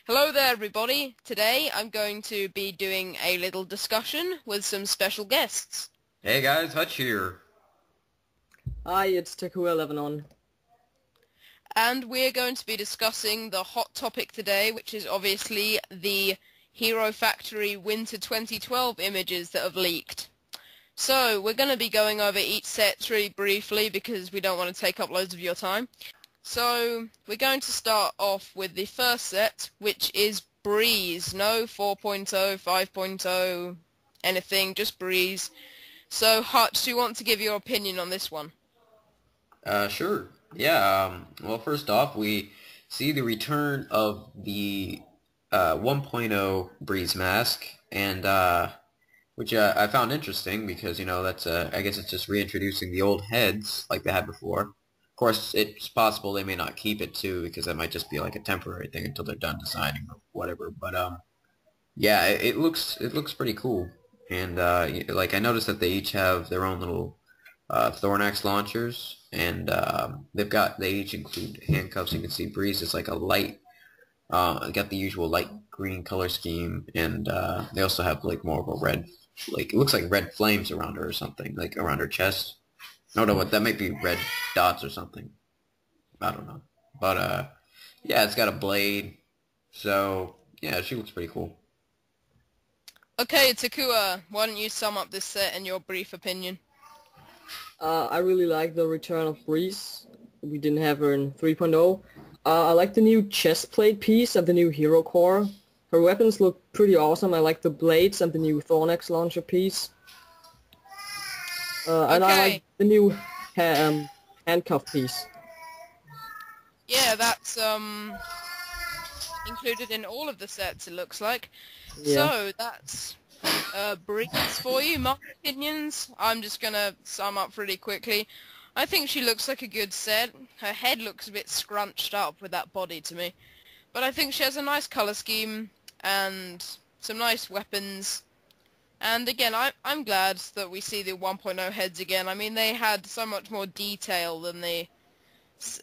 Hello there, everybody. Today I'm going to be doing a little discussion with some special guests. Hey guys, Hutch here. Hi, it's Takua 11 on. And we're going to be discussing the hot topic today, which is obviously the Hero Factory Winter 2012 images that have leaked. So, we're going to be going over each set really briefly because we don't want to take up loads of your time. So, we're going to start off with the first set, which is Breeze. No 4.0, 5.0, anything, just Breeze. So, Hutch, do you want to give your opinion on this one? Sure. Yeah, well, first off, we see the return of the 1.0 Breeze mask, and which I found interesting because, you know, that's I guess it's just reintroducing the old heads like they had before. Of course, it's possible they may not keep it too, because that might just be like a temporary thing until they're done designing or whatever. But yeah, it looks pretty cool. And like I noticed that they each have their own little Thornax launchers, and they each include handcuffs. You can see Breeze is like a light, got the usual light green color scheme, and they also have like more of a red, like it looks like red flames around her or something, like around her chest. I don't know what that might be, red dots or something. I don't know. But yeah, it's got a blade. So yeah, she looks pretty cool. Okay, Takua, why don't you sum up this set in your brief opinion? I really like the return of Breeze. We didn't have her in 3.0. I like the new chest plate piece and the new hero core. Her weapons look pretty awesome. I like the blades and the new Thornax launcher piece. And I like the new handcuff piece. Yeah, that's included in all of the sets, it looks like. Yeah. So that's Breeze for you. My opinions, I'm just gonna sum up really quickly. I think she looks like a good set. Her head looks a bit scrunched up with that body to me, but I think she has a nice color scheme and some nice weapons. And again, I'm glad that we see the 1.0 heads again. I mean, they had so much more detail than the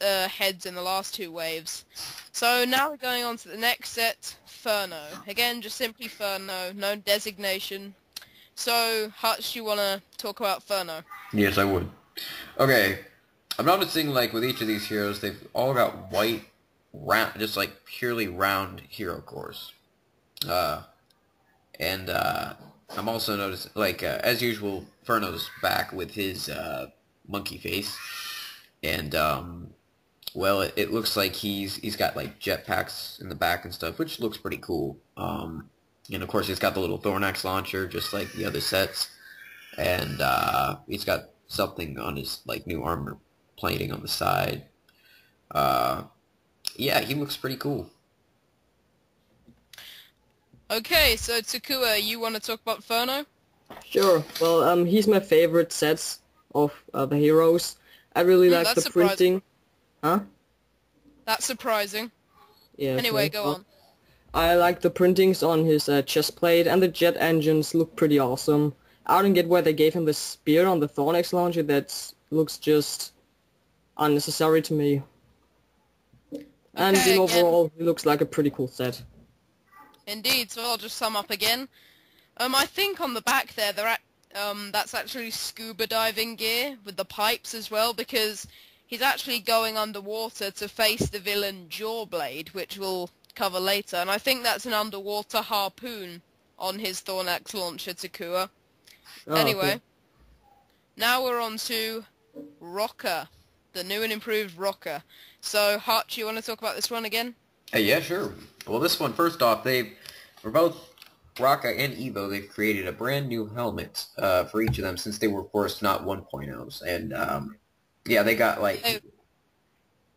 heads in the last two waves. So now we're going on to the next set, Furno. Again, just simply Furno, no designation. So, Hutch, you want to talk about Furno? Yes, I would. Okay, I'm noticing like with each of these heroes, they've all got white, round, just like purely round hero cores. And I'm also noticing, like, as usual, Furno's back with his monkey face, and well, it looks like he's got like jetpacks in the back and stuff, which looks pretty cool. And of course, he's got the little Thornax launcher, just like the other sets, and he's got something on his like new armor plating on the side. Yeah, he looks pretty cool. Okay, so Takua, you want to talk about Furno? Sure. Well, he's my favorite sets of the heroes. I really like the printing. Huh? That's surprising. Yeah. Anyway, okay. go on. I like the printings on his chest plate, and the jet engines look pretty awesome. I don't get why they gave him the spear on the Thornax launcher. That looks just unnecessary to me. And Okay, overall, he looks like a pretty cool set. Indeed, so I'll just sum up again. I think on the back there, that's actually scuba diving gear with the pipes as well, because he's actually going underwater to face the villain Jawblade, which we'll cover later, and I think that's an underwater harpoon on his Thornax launcher, Takua. Oh, anyway, okay. Now we're on to Rocker, the new and improved Rocker. So, Hutch, you want to talk about this one again? Hey, yeah, sure. Well, this one, first off, for both Raka and Evo, they've created a brand new helmet for each of them, since they were, of course, not 1.0s. And, yeah, they got, like,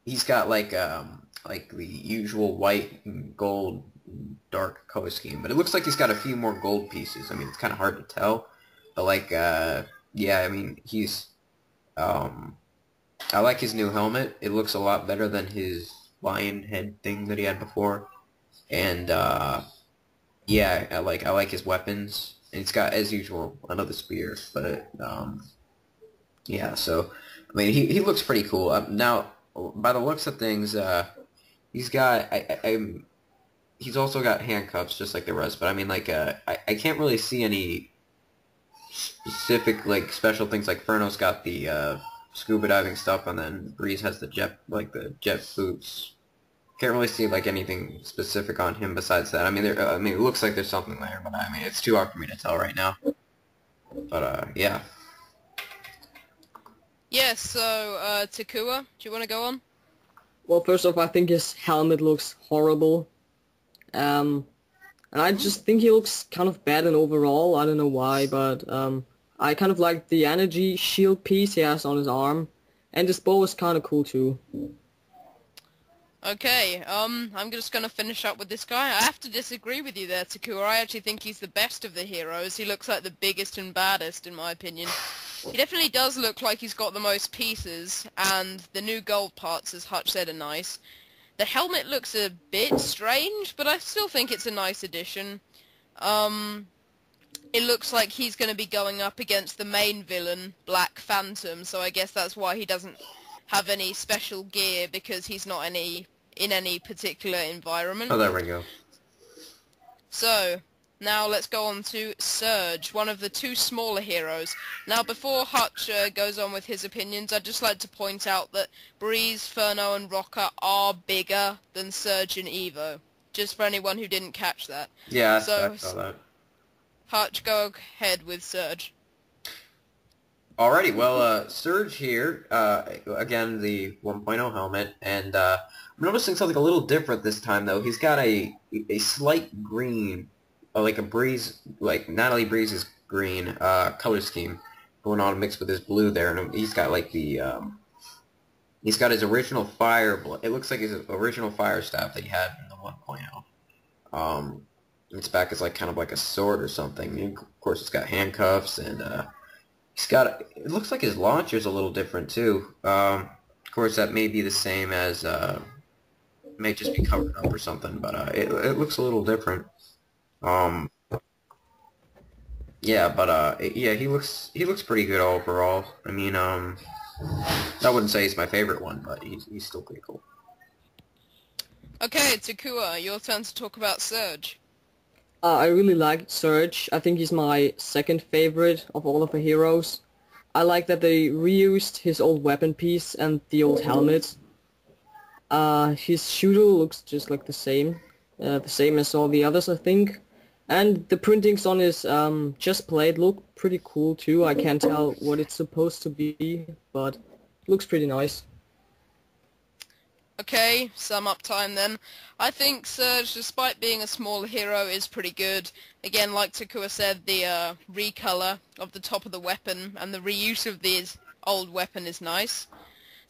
he's got, like the usual white and gold and dark color scheme. But it looks like he's got a few more gold pieces. I mean, it's kind of hard to tell. But, like, yeah, I mean, I like his new helmet. It looks a lot better than his lion head thing that he had before. And yeah, I like his weapons. And he's got, as usual, another spear. But yeah, so I mean, he looks pretty cool. Now, by the looks of things, he's got he's also got handcuffs just like the rest, but I mean, like, I can't really see any specific, like, special things. Like, Furno's got the scuba diving stuff, and then Breeze has the jet boots. Can't really see, like, anything specific on him besides that. I mean, it looks like there's something there, but I mean, it's too hard for me to tell right now. But, yeah. Yes, so, Takua, do you want to go on? Well, first off, I think his helmet looks horrible. And I just think he looks kind of bad in overall. I don't know why, but I kind of like the energy shield piece he has on his arm. And his bow is kind of cool too. Okay, I'm just gonna finish up with this guy. I have to disagree with you there, Takua. I actually think he's the best of the heroes. He looks like the biggest and baddest, in my opinion. He definitely does look like he's got the most pieces, and the new gold parts, as Hutch said, are nice. The helmet looks a bit strange, but I still think it's a nice addition. It looks like he's going to be going up against the main villain, Black Phantom, so I guess that's why he doesn't have any special gear, because he's not in any particular environment. Oh, there we go. So, now let's go on to Surge, one of the two smaller heroes. Now, before Hutch goes on with his opinions, I'd just like to point out that Breeze, Furno, and Rocker are bigger than Surge and Evo. Just for anyone who didn't catch that. Yeah, So, I saw that. Hutch, go ahead with Surge. Alrighty, well, Surge here, again, the 1.0 helmet, and I'm noticing something a little different this time, though. He's got a slight green, like a Breeze, like Natalie Breeze's green color scheme going on mixed with his blue there, and he's got like the, he's got his original fire, it looks like his original fire staff that he had in the 1.0. Its back is like kind of like a sword or something, and of course it's got handcuffs, and, he's got, it looks like his launcher's a little different too. Of course that may be the same as, may just be covered up or something, but it looks a little different. Yeah, but yeah, he looks pretty good overall. I mean, I wouldn't say he's my favorite one, but he's still pretty cool. Okay, Takua, your turn to talk about Surge. I really like Surge. I think he's my second favorite of all of the heroes. I like that they reused his old weapon piece and the old helmet. His shooter looks just like the same as all the others, I think. And the printings on his chest plate look pretty cool too. I can't tell what it's supposed to be, but it looks pretty nice. Okay, sum up time then. I think Surge, despite being a small hero, is pretty good. Again, like Takua said, the recolor of the top of the weapon and the reuse of this old weapon is nice.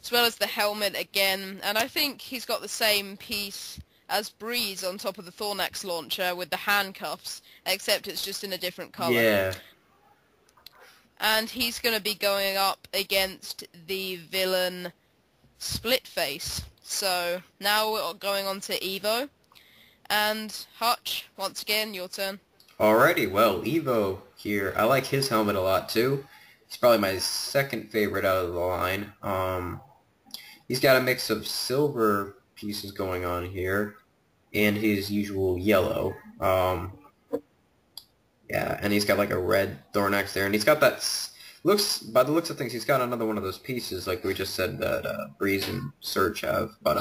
As well as the helmet again, and I think he's got the same piece as Breeze on top of the Thornax launcher with the handcuffs, except it's just in a different color. Yeah. And he's going to be going up against the villain Splitface. So, now we're going on to Evo. And, Hutch, once again, your turn. Alrighty, well, Evo here, I like his helmet a lot too. He's probably my second favorite out of the line. He's got a mix of silver pieces going on here and his usual yellow. Yeah, and he's got like a red Thornax there, and he's got that... by the looks of things, he's got another one of those pieces, like we just said that Breeze and Surge have. But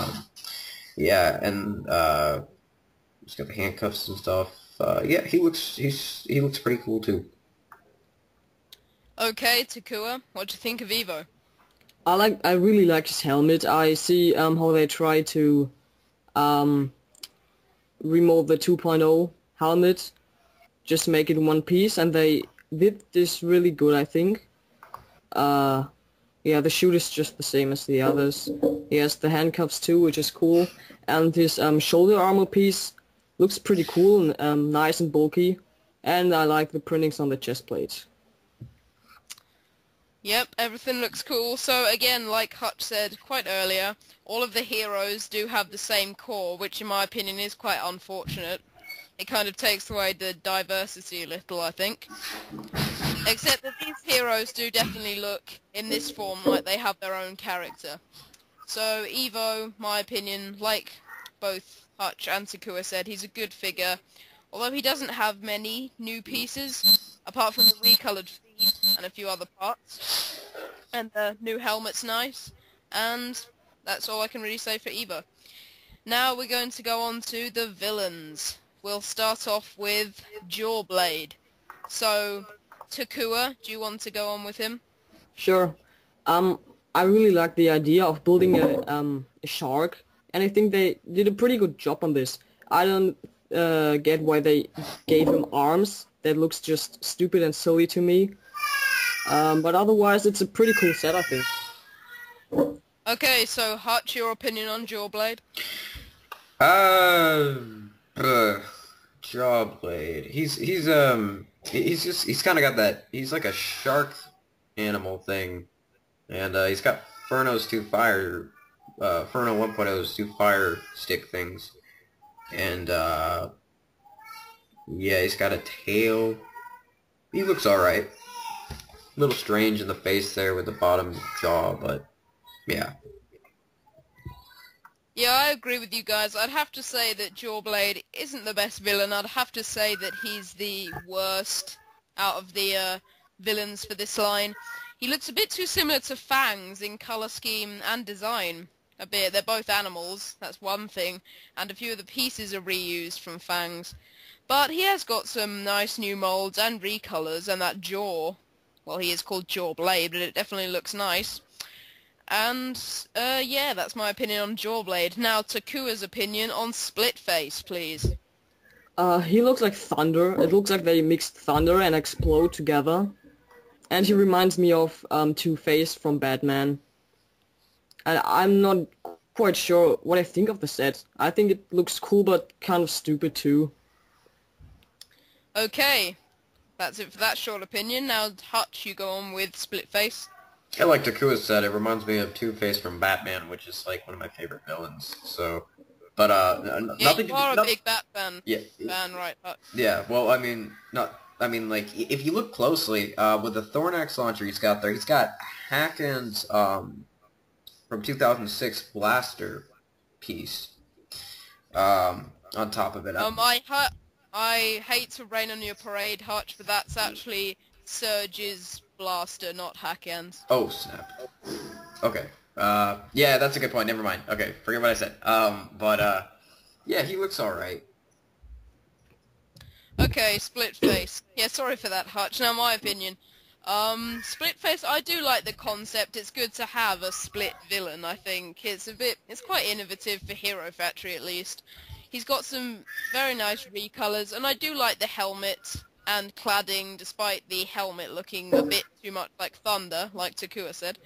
yeah, and he's got the handcuffs and stuff. Yeah, he looks pretty cool too. Okay, Takua, what do you think of Evo? I really like his helmet. I see how they try to remove the 2.0 helmet, just to make it one piece, and they did this really good, I think. Yeah, the shoot is just the same as the others. He has the handcuffs too, which is cool, and his shoulder armor piece looks pretty cool and nice and bulky, and I like the printings on the chest plate. Yep, everything looks cool. So again, like Hutch said quite earlier, all of the heroes do have the same core, which in my opinion is quite unfortunate. It kind of takes away the diversity a little, I think. Except that these heroes do definitely look, in this form, like they have their own character. So Evo, my opinion, like both Hutch and Takua said, he's a good figure. Although he doesn't have many new pieces, apart from the recolored feet and a few other parts. And the new helmet's nice. And that's all I can really say for Eva. Now we're going to go on to the villains. We'll start off with Jawblade. So, Takua, do you want to go on with him? Sure. I really like the idea of building a shark, and I think they did a pretty good job on this. I don't get why they gave him arms. That looks just stupid and silly to me. But otherwise, it's a pretty cool set, I think. Okay, so Hutch, your opinion on Jawblade? Jawblade. He's kind of got that. He's like a shark animal thing, and he's got Furno's two fire, Furno 1.0's two fire stick things, and yeah, he's got a tail. He looks all right. A little strange in the face there with the bottom jaw, but yeah. Yeah, I agree with you guys. I'd have to say that Jawblade isn't the best villain. I'd have to say that he's the worst out of the villains for this line. He looks a bit too similar to Fangs in colour scheme and design. A bit. They're both animals, that's one thing, and a few of the pieces are reused from Fangs. But he has got some nice new moulds and recolours, and that jaw, well, he is called Jawblade, but it definitely looks nice. And, yeah, that's my opinion on Jawblade. Now, Takua's opinion on Splitface, please. He looks like Thunder. It looks like they mixed Thunder and Explode together. And he reminds me of Two-Face from Batman. And I'm not quite sure what I think of the set. I think it looks cool, but kind of stupid too. Okay, that's it for that short opinion. Now, Hutch, you go on with Splitface. I like Takua said, it reminds me of Two-Face from Batman, which is like one of my favorite villains. So, but nothing. You are a big Batman fan, right? Yeah. Well, I mean, like if you look closely, with the Thornax launcher he's got there, he's got Haken's from 2006 blaster piece on top of it. I hate to rain on your parade, Hutch, but that's actually Surge's blaster, not Haken's. Oh, snap. Okay. Yeah, that's a good point. Never mind. Okay, forget what I said. Yeah, he looks alright. Okay, Splitface. Yeah, sorry for that, Hutch. Now, my opinion. Splitface, I do like the concept. It's good to have a split villain, I think. It's quite innovative for Hero Factory, at least. He's got some very nice recolors, and I do like the helmet and cladding, despite the helmet looking a bit too much like Thunder, like Takua said.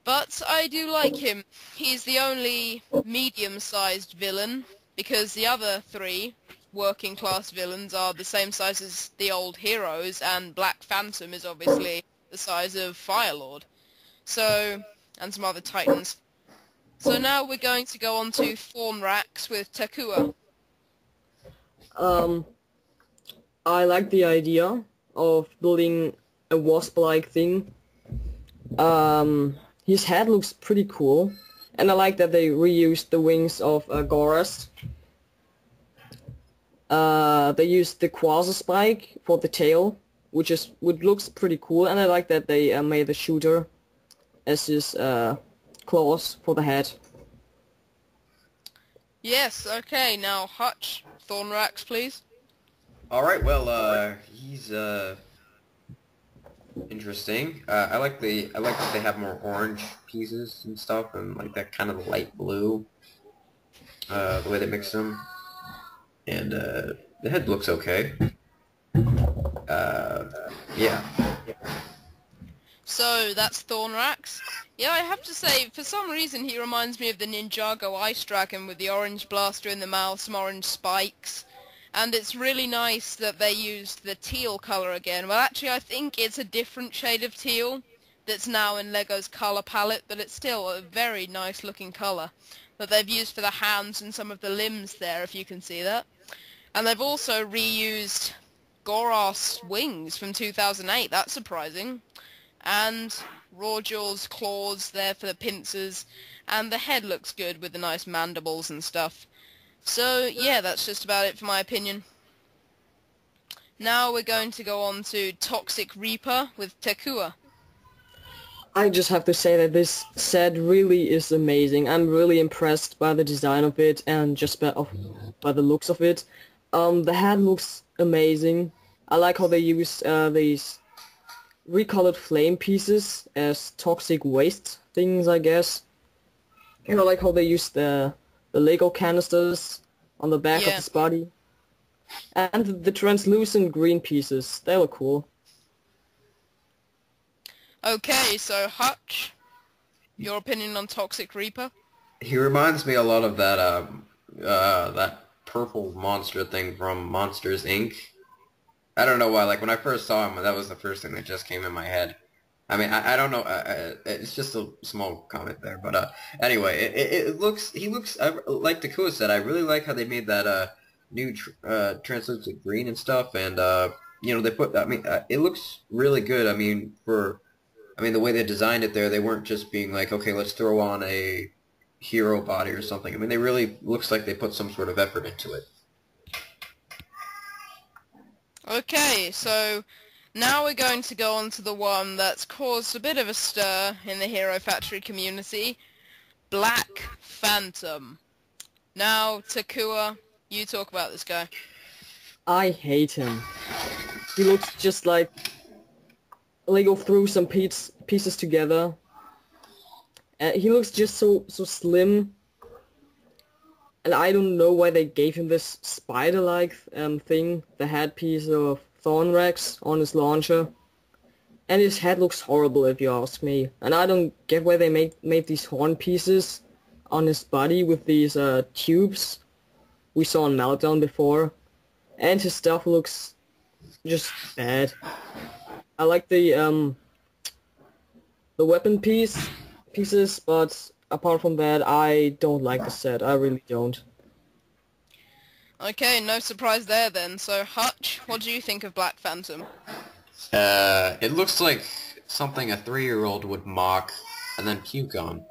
But I do like him. He's the only medium-sized villain, because the other three working-class villains are the same size as the old heroes, and Black Phantom is obviously the size of Firelord. So, and some other titans. So now we're going to go on to Thornrax with Takua. I like the idea of building a wasp-like thing. His head looks pretty cool, and I like that they reused the wings of Gorast. They used the Quasar spike for the tail, which looks pretty cool, and I like that they made the shooter as his claws for the head. Yes, okay, now Hutch, Thornrax, please. Alright, well, he's, interesting. I like that they have more orange pieces and stuff, and like that kind of light blue, the way they mix them. And, the head looks okay. Yeah. So, that's Thornrax. Yeah, I have to say, for some reason he reminds me of the Ninjago Ice Dragon with the orange blaster in the mouth, some orange spikes. And it's really nice that they used the teal colour again. Well, actually, I think it's a different shade of teal that's now in LEGO's colour palette, but it's still a very nice looking colour that they've used for the hands and some of the limbs there, if you can see that. And they've also reused Gorast's wings from 2008. That's surprising. And Rawjaw's claws there for the pincers. And the head looks good with the nice mandibles and stuff. So, yeah, that's just about it for my opinion. Now we're going to go on to Toxic Reaper with Takua. I just have to say that this set really is amazing. I'm really impressed by the design of it and just by the looks of it. The head looks amazing. I like how they use these recolored flame pieces as toxic waste things, I guess. And I like how they use the Lego canisters on the back of his body. And the translucent green pieces, they look cool. Okay, so Hutch, your opinion on Toxic Reaper? He reminds me a lot of that purple monster thing from Monsters, Inc. I don't know why, like, when I first saw him, that was the first thing that just came in my head. I mean, I don't know, it's just a small comment there, but, anyway, he looks, like Takua said, I really like how they made that, new, translucent green and stuff, and, you know, it looks really good, I mean, the way they designed it there, they weren't just being like, okay, let's throw on a hero body or something. I mean, they really looks like they put some sort of effort into it. Okay, so now we're going to go on to the one that's caused a bit of a stir in the Hero Factory community, Black Phantom. Now, Takua, you talk about this guy. I hate him. He looks just like Lego threw some pieces together. He looks just so slim. And I don't know why they gave him this spider-like thing, the headpiece of Thornrex on his launcher. And his head looks horrible if you ask me. And I don't get why they made these horn pieces on his body with these tubes we saw in Meltdown before. And his stuff looks just bad. I like the weapon pieces, but apart from that, I don't like the set. I really don't. Okay, no surprise there then. So, Hutch, what do you think of Black Phantom? It looks like something a 3-year-old would mock and then puke on.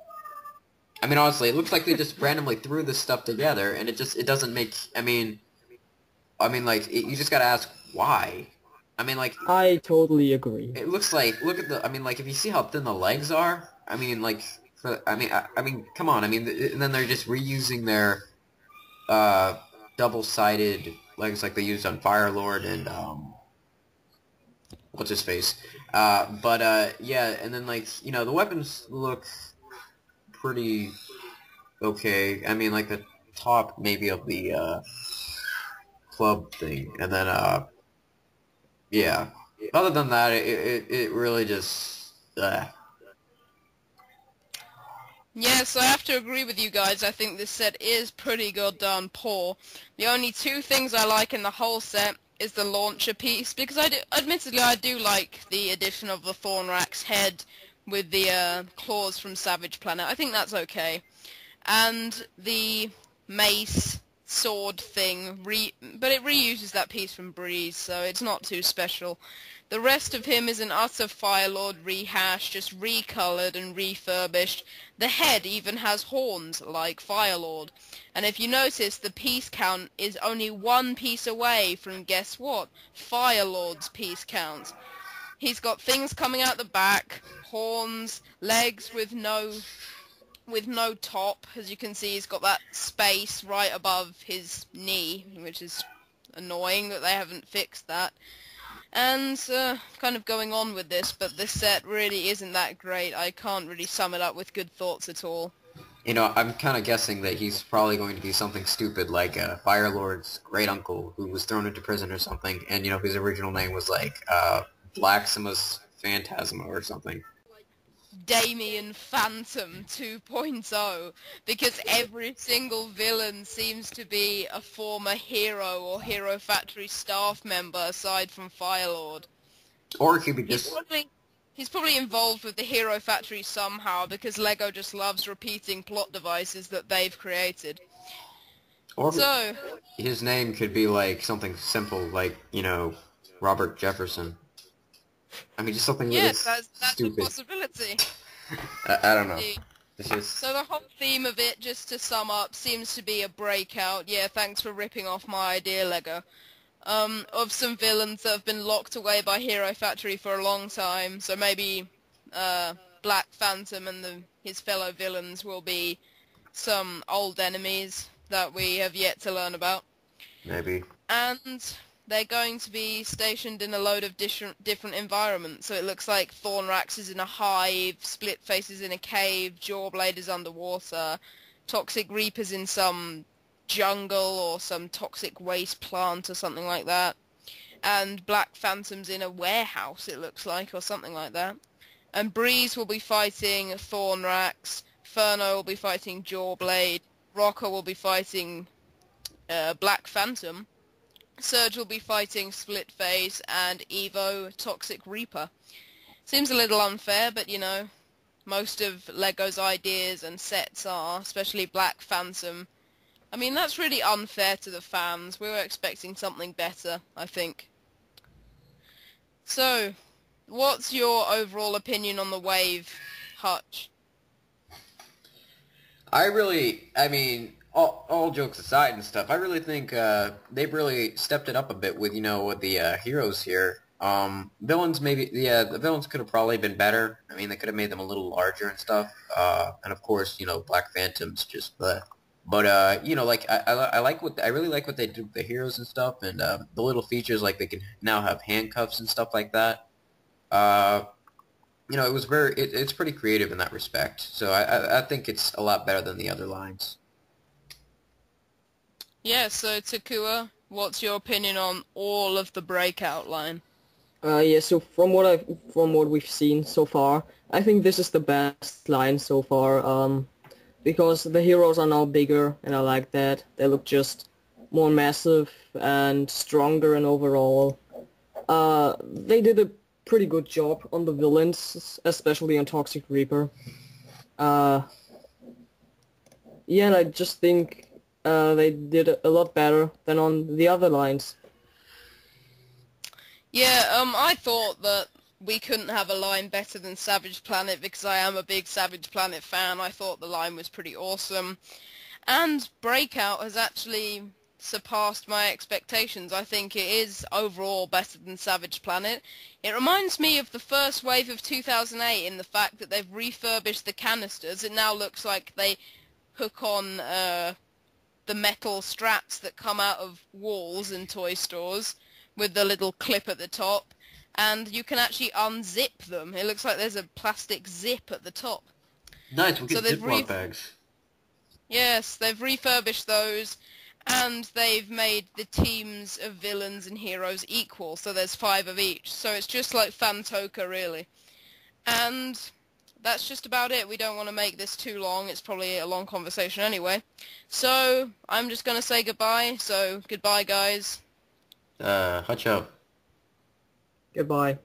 I mean, honestly, it looks like they just randomly threw this stuff together, and it doesn't make, you just gotta ask why. I mean, like... I totally agree. It looks like, if you see how thin the legs are, come on, and then they're just reusing their, double-sided legs like they used on Firelord and, what's-his-face? Yeah, and then, the weapons look pretty okay. I mean, like, the top, maybe, of the, club thing, and then, yeah. Other than that, it really just... Yeah, so I have to agree with you guys. I think this set is pretty goddamn poor. The only two things I like in the whole set is the launcher piece, because admittedly I do like the addition of the Thornrax head with the claws from Savage Planet. I think that's okay. And the mace sword thing, but it reuses that piece from Breeze, so it's not too special. The rest of him is an utter Firelord rehash, just recolored and refurbished. The head even has horns, like Firelord. And if you notice, the piece count is only one piece away from, guess what? Firelord's piece count. He's got things coming out the back, horns, legs with no top. As you can see, he's got that space right above his knee, which is annoying that they haven't fixed that. And kind of going on with this, but this set really isn't that great. I can't really sum it up with good thoughts at all. You know, I'm kind of guessing that he's probably going to be something stupid like Firelord's great uncle who was thrown into prison or something, and, his original name was like Blaximus Phantasma or something. Damien Phantom 2.0, because every single villain seems to be a former Hero or Hero Factory staff member aside from Firelord. Or he could be just... He's probably involved with the Hero Factory somehow, because LEGO just loves repeating plot devices that they've created. Or so, his name could be like something simple, like, Robert Jefferson. I mean, just something really yes, that's stupid. a possibility. I don't know. This is... So the whole theme of it, just to sum up, seems to be a breakout. Yeah, thanks for ripping off my idea, Lego. Of some villains that have been locked away by Hero Factory for a long time. So maybe Black Phantom and his fellow villains will be some old enemies that we have yet to learn about. Maybe. And they're going to be stationed in a load of different environments. So it looks like Thornrax is in a hive, Splitface is in a cave, Jawblade is underwater, Toxic Reaper's in some jungle or some toxic waste plant or something like that. And Black Phantom's in a warehouse, it looks like, or something like that. And Breeze will be fighting Thornrax, Furno will be fighting Jawblade, Rocker will be fighting Black Phantom, Surge will be fighting Splitface, and Evo Toxic Reaper. Seems a little unfair, but you know, most of LEGO's ideas and sets are, especially Black Phantom. I mean, that's really unfair to the fans. We were expecting something better, I think. So, what's your overall opinion on the wave, Hutch? I mean, all jokes aside and stuff, I really think they've really stepped it up a bit with, you know, with the heroes here. Villains maybe, yeah, the villains could have probably been better. I mean, they could have made them a little larger and stuff. And of course, you know, Black Phantom's just the... But, you know, like, I really like what they do with the heroes and stuff, and the little features, like they can now have handcuffs and stuff like that. You know, it's pretty creative in that respect. So I think it's a lot better than the other lines. Yeah, so Takua, what's your opinion on all of the Breakout line? Yeah, so from what we've seen so far, I think this is the best line so far. Because the heroes are now bigger, and I like that. They look just more massive and stronger, and overall, they did a pretty good job on the villains, especially on Toxic Reaper. Yeah, and I just think they did a lot better than on the other lines. Yeah, I thought that we couldn't have a line better than Savage Planet because I am a big Savage Planet fan. I thought the line was pretty awesome. And Breakout has actually surpassed my expectations. I think it is overall better than Savage Planet. It reminds me of the first wave of 2008 in the fact that they've refurbished the canisters. It now looks like they hook on the metal straps that come out of walls in toy stores with the little clip at the top. And you can actually unzip them. It looks like there's a plastic zip at the top. Nice, we'll get they've Ziploc bags. Yes, they've refurbished those, and they've made the teams of villains and heroes equal, so there's 5 of each. So it's just like Fantoka, really. And that's just about it. We don't want to make this too long. It's probably a long conversation anyway. So I'm just going to say goodbye. So goodbye, guys. Hutch up. Goodbye.